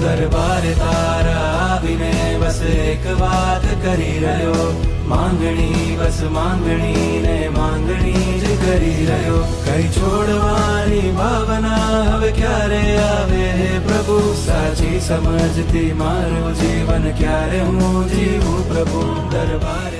દરબારે તારા આવીને બસ એક વાત કરી રહ્યો, માંગણી બસ માંગણી ને માંગણી જ કરી રહ્યો. કઈ છોડવાની ભાવના હવે ક્યારે આવે હે પ્રભુ, સાચી સમજતી મારું જીવન ક્યારે હું જીવું પ્રભુ. દરબારે